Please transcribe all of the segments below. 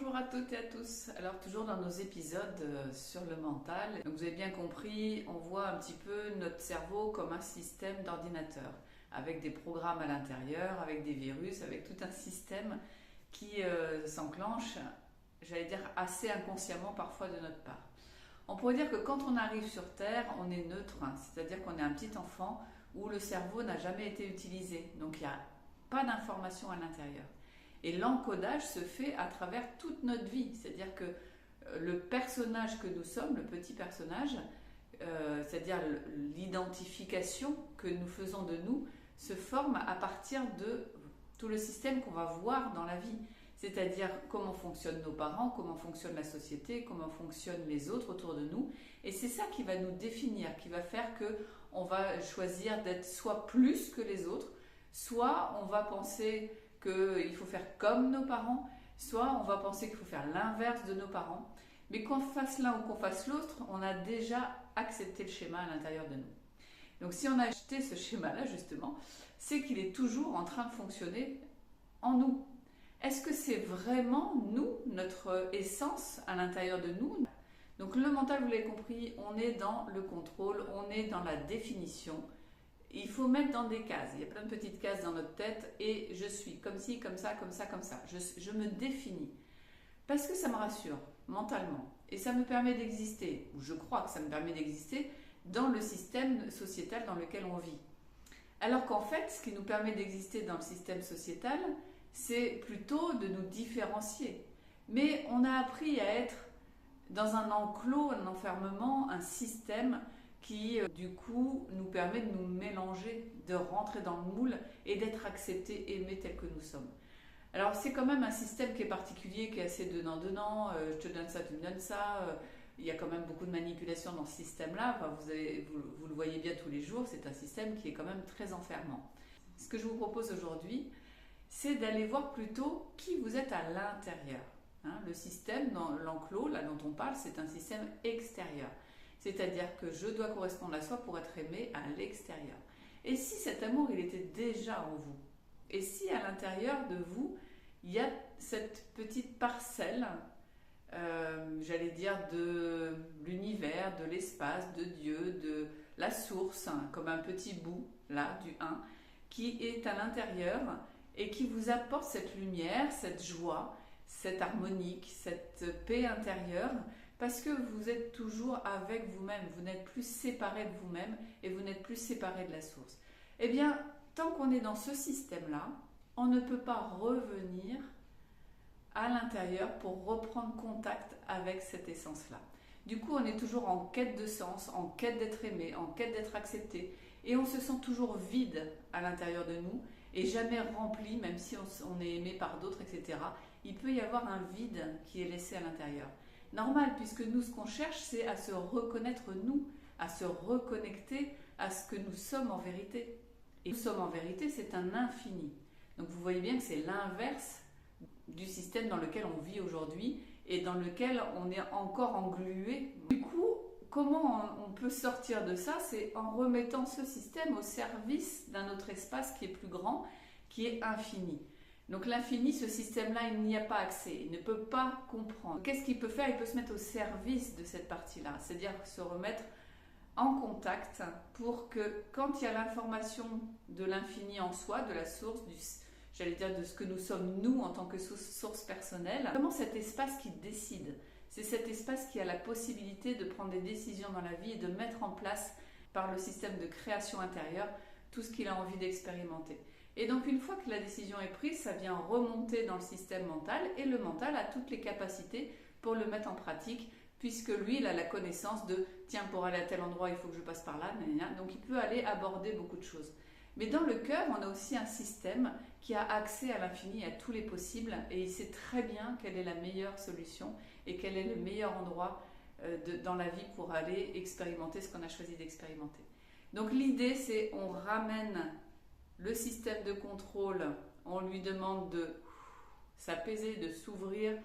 Bonjour à toutes et à tous. Alors toujours dans nos épisodes sur le mental, donc vous avez bien compris, on voit un petit peu notre cerveau comme un système d'ordinateur avec des programmes à l'intérieur, avec des virus, avec tout un système qui s'enclenche, j'allais dire assez inconsciemment parfois de notre part. On pourrait dire que quand on arrive sur Terre, on est neutre, c'est-à-dire qu'on est un petit enfant où le cerveau n'a jamais été utilisé, donc il n'y a pas d'information à l'intérieur. Et l'encodage se fait à travers toute notre vie, c'est-à-dire que le personnage que nous sommes, le petit personnage, c'est-à-dire l'identification que nous faisons de nous, se forme à partir de tout le système qu'on va voir dans la vie. C'est-à-dire comment fonctionnent nos parents, comment fonctionne la société, comment fonctionnent les autres autour de nous. Et c'est ça qui va nous définir, qui va faire qu'on va choisir d'être soit plus que les autres, soit on va penser qu'il faut faire comme nos parents, soit on va penser qu'il faut faire l'inverse de nos parents. Mais qu'on fasse l'un ou qu'on fasse l'autre, on a déjà accepté le schéma à l'intérieur de nous. Donc si on a acheté ce schéma-là, justement, c'est qu'il est toujours en train de fonctionner en nous. Est-ce que c'est vraiment nous, notre essence à l'intérieur de nous? Donc le mental, vous l'avez compris, on est dans le contrôle, on est dans la définition. Il faut mettre dans des cases. Il y a plein de petites cases dans notre tête et je suis comme ci, comme ça, comme ça, comme ça. Je me définis. Parce que ça me rassure mentalement et ça me permet d'exister, ou je crois que ça me permet d'exister dans le système sociétal dans lequel on vit. Alors qu'en fait, ce qui nous permet d'exister dans le système sociétal, c'est plutôt de nous différencier. Mais on a appris à être dans un enclos, un enfermement, un système qui, du coup, nous permet de nous mélanger, de rentrer dans le moule et d'être acceptés, aimés tels que nous sommes. Alors, c'est quand même un système qui est particulier, qui est assez donnant-donnant. Je te donne ça, tu me donnes ça. Il y a quand même beaucoup de manipulation dans ce système-là. Enfin, vous le voyez bien tous les jours. C'est un système qui est quand même très enfermant. Ce que je vous propose aujourd'hui, c'est d'aller voir plutôt qui vous êtes à l'intérieur. Le système, dans l'enclos, là dont on parle, c'est un système extérieur. C'est-à-dire que je dois correspondre à soi pour être aimé à l'extérieur. Et si cet amour, il était déjà en vous? Et si à l'intérieur de vous, il y a cette petite parcelle, j'allais dire, de l'univers, de l'espace, de Dieu, de la source, comme un petit bout, là, du 1, qui est à l'intérieur et qui vous apporte cette lumière, cette joie, cette harmonique, cette paix intérieure, parce que vous êtes toujours avec vous-même, vous n'êtes plus séparé de vous-même et vous n'êtes plus séparé de la source. Eh bien, tant qu'on est dans ce système-là, on ne peut pas revenir à l'intérieur pour reprendre contact avec cette essence-là. Du coup, on est toujours en quête de sens, en quête d'être aimé, en quête d'être accepté, et on se sent toujours vide à l'intérieur de nous et jamais rempli, même si on est aimé par d'autres, etc. Il peut y avoir un vide qui est laissé à l'intérieur. Normal, puisque nous, ce qu'on cherche, c'est à se reconnaître nous, à se reconnecter à ce que nous sommes en vérité. Et nous sommes en vérité, c'est un infini. Donc vous voyez bien que c'est l'inverse du système dans lequel on vit aujourd'hui et dans lequel on est encore englué. Du coup, comment on peut sortir de ça? C'est en remettant ce système au service d'un autre espace qui est plus grand, qui est infini. Donc l'infini, ce système-là, il n'y a pas accès, il ne peut pas comprendre. Qu'est-ce qu'il peut faire? Il peut se mettre au service de cette partie-là, c'est-à-dire se remettre en contact pour que quand il y a l'information de l'infini en soi, de la source, j'allais dire de ce que nous sommes nous en tant que source personnelle, vraiment cet espace qui décide. C'est cet espace qui a la possibilité de prendre des décisions dans la vie et de mettre en place par le système de création intérieure tout ce qu'il a envie d'expérimenter. Et donc une fois que la décision est prise, ça vient remonter dans le système mental et le mental a toutes les capacités pour le mettre en pratique puisque lui, il a la connaissance de « tiens, pour aller à tel endroit, il faut que je passe par là », donc il peut aller aborder beaucoup de choses. Mais dans le cœur, on a aussi un système qui a accès à l'infini, à tous les possibles et il sait très bien quelle est la meilleure solution et quel est le meilleur endroit dans la vie pour aller expérimenter ce qu'on a choisi d'expérimenter. Donc l'idée, c'est on ramène le système de contrôle, on lui demande de s'apaiser, de s'ouvrir,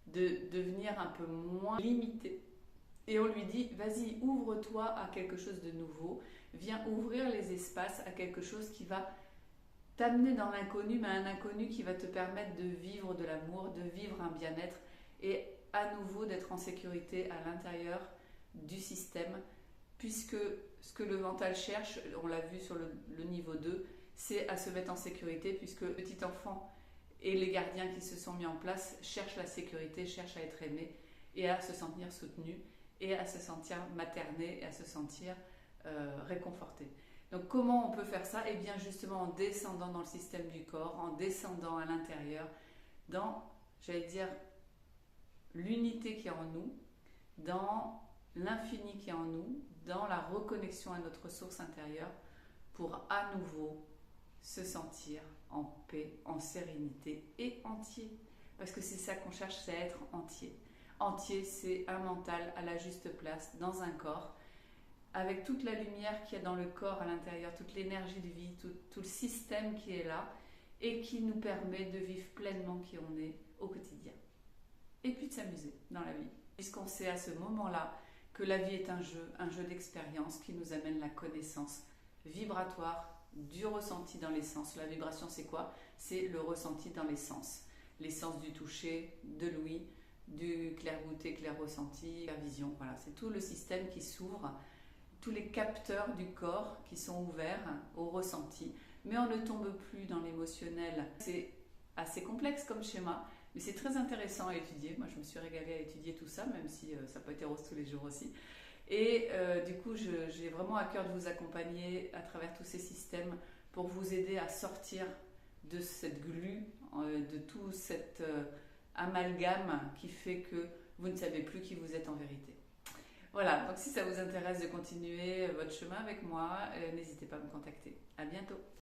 de devenir un peu moins limité. Et on lui dit, vas-y, ouvre-toi à quelque chose de nouveau, viens ouvrir les espaces à quelque chose qui va t'amener dans l'inconnu, mais un inconnu qui va te permettre de vivre de l'amour, de vivre un bien-être et à nouveau d'être en sécurité à l'intérieur du système, puisque ce que le mental cherche, on l'a vu sur le niveau 2, c'est à se mettre en sécurité, puisque le petit enfant et les gardiens qui se sont mis en place cherchent la sécurité, cherchent à être aimés et à se sentir soutenus et à se sentir maternés et à se sentir réconfortés. Donc comment on peut faire ça? Eh bien justement en descendant dans le système du corps, en descendant à l'intérieur, dans, j'allais dire, l'unité qui est en nous, dans l'infini qui est en nous, dans la reconnexion à notre source intérieure, pour à nouveau se sentir en paix, en sérénité et entier. Parce que c'est ça qu'on cherche, c'est à être entier. Entier, c'est un mental à la juste place, dans un corps, avec toute la lumière qu'il y a dans le corps à l'intérieur, toute l'énergie de vie, tout le système qui est là, et qui nous permet de vivre pleinement qui on est au quotidien. Et puis de s'amuser dans la vie. Puisqu'on sait à ce moment-là que la vie est un jeu d'expérience qui nous amène la connaissance vibratoire du ressenti dans les sens. La vibration, c'est quoi? C'est le ressenti dans les sens. Les sens du toucher, de l'ouïe, du clair-goûté, clair-ressenti, la vision. Voilà, c'est tout le système qui s'ouvre, tous les capteurs du corps qui sont ouverts au ressenti. Mais on ne tombe plus dans l'émotionnel. C'est assez complexe comme schéma, mais c'est très intéressant à étudier. Moi, je me suis régalée à étudier tout ça, même si ça n'a pas été rose tous les jours aussi. Et du coup, j'ai vraiment à cœur de vous accompagner à travers tous ces systèmes pour vous aider à sortir de cette glu, de tout cet amalgame qui fait que vous ne savez plus qui vous êtes en vérité. Voilà, donc si ça vous intéresse de continuer votre chemin avec moi, n'hésitez pas à me contacter. À bientôt.